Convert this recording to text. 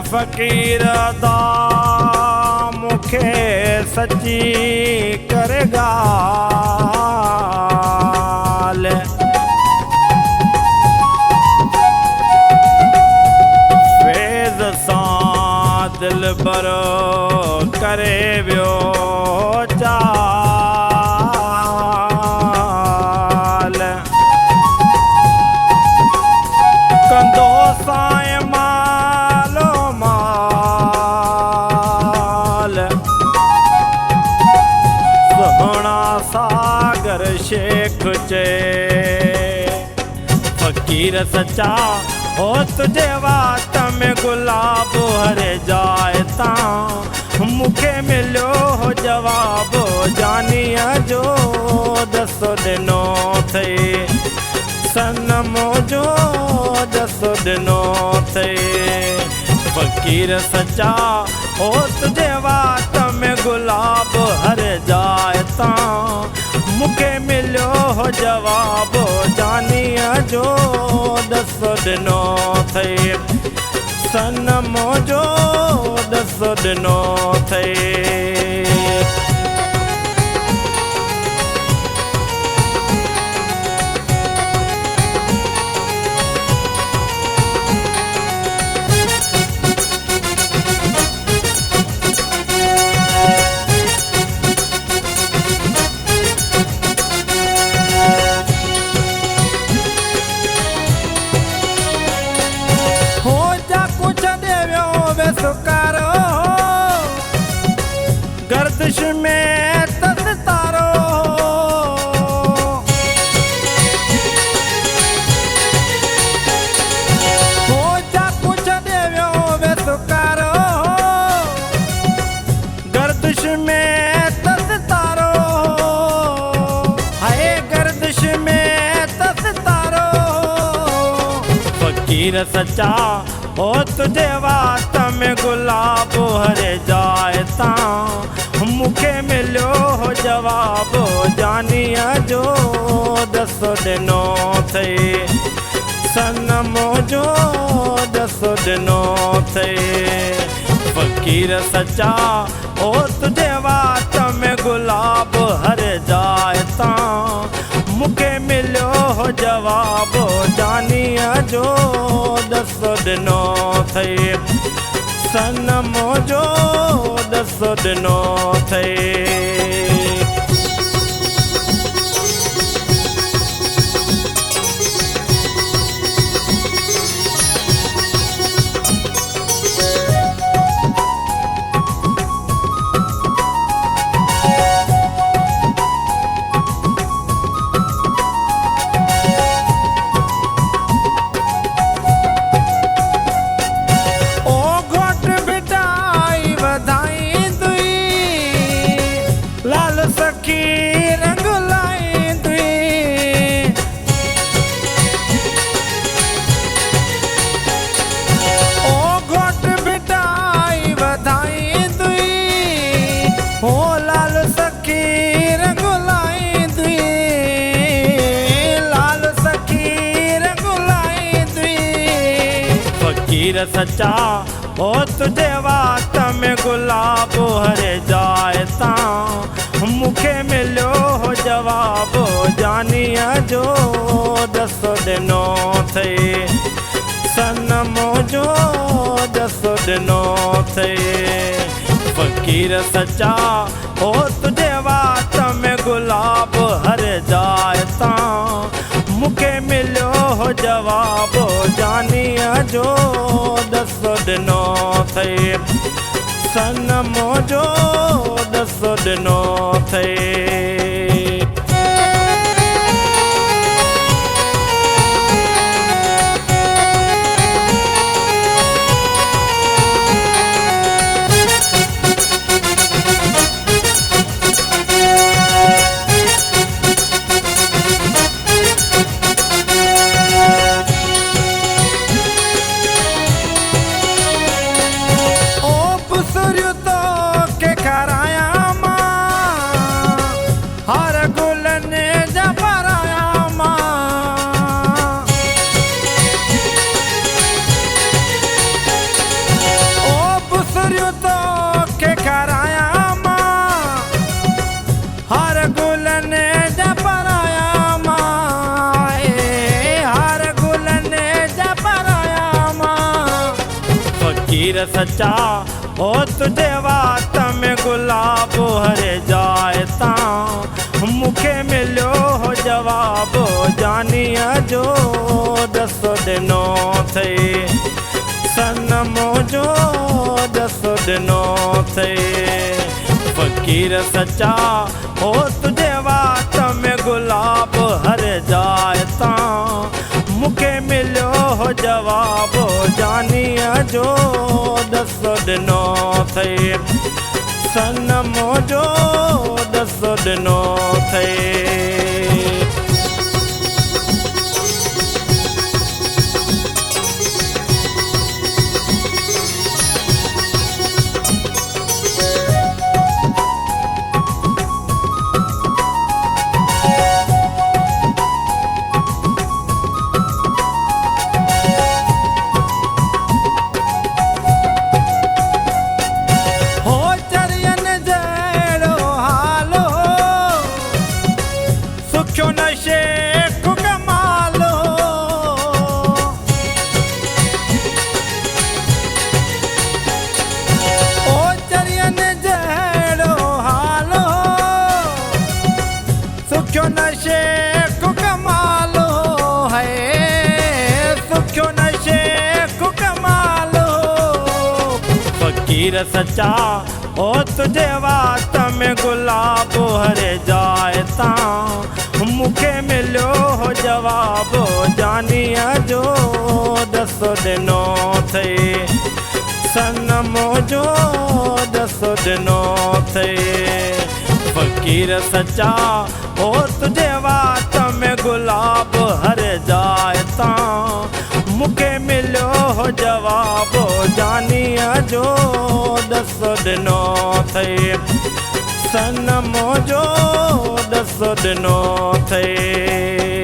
फकीर दा मुखे सच्ची करेगा फेज सां दिल बरो करे वियो चाल कंदो साए मालो माल सोहणा सागर शेख चे फकीर सच्चा हो तुझे वात में गुलाब हरे जाए ता मुखे मिलो हो जवाब जानिया जो दसो दिनो थे सनम जो दसो दिनो थे फकीर सच्चा हो तुझे वात में गुलाब हर जाए ता मुखे मिलो हो जवाब जानिया जो दसो दिनो थे सनम जो दसो दिनो थे सुकारो गर्दिश में तस्तारो हो जा कुछ देव्यो वे सुकारो गर्दिश में तस्तारो हाय गर्दिश में तस्तारो फकीर सच्चा हो तुझे वात में गुलाब हरे जाए ता मुखे मिलो हो जवाब जानिया जो दसो दिनो थे सनम जो दसो दिनो थे फकीर सच्चा हो तुझे वात में गुलाब हरे जाए ता मुखे मिलो हो जवाब जानिया जो दसो दिनो थे सनम जो दसो दिनो थे सखी रंग लाई दुई ओ घोट बिटाई बधाई दुई हो लाल सखी रंग लाई दुई लाल सखी रंग लाई दुई फकीर सच्चा हो तुझे वात में गुलाब हरे जाए ता मुखे मिलो हो जवाब जानिया जो दसो दिनो थे सनम जो दसो दिनो थे फकीर सच्चा हो तुझे वात में गुलाब हर जाए ता मुखे मिलो हो जवाब जानिया जो दसो दिनो थे सनम जो दसो दिनो थे हर फकीर सच्चा हो तुझे वात में गुलाब हरे जाए ता मुखे मिलो हो जवाब जानिया जो दसो दिनो थे सनमो जो दसो दिनो थे फकीर सच्चा हो तुझे वात में गुलाब हर जाए ता मुखे मिलो हो जवाब जानिया जो दसो दिनो थे सनमो जो दसो दिनो थे सुख्यो नशे को कमालो है सुख्यो नशे को कमालो फकीर सच्चा हो तुझे वात में गुलाब हरे जाए ता मुखे मिलो हो जवाब जानिया जो दसो दिनो थे सनमो जो दसो दिनो थे फकीर सच्चा हो तुझे वात में गुलाब हर जाए ता मुखे मिलो हो जवाब जानिया जो दसो दिनो थे सनमो जो दसो दिनो थे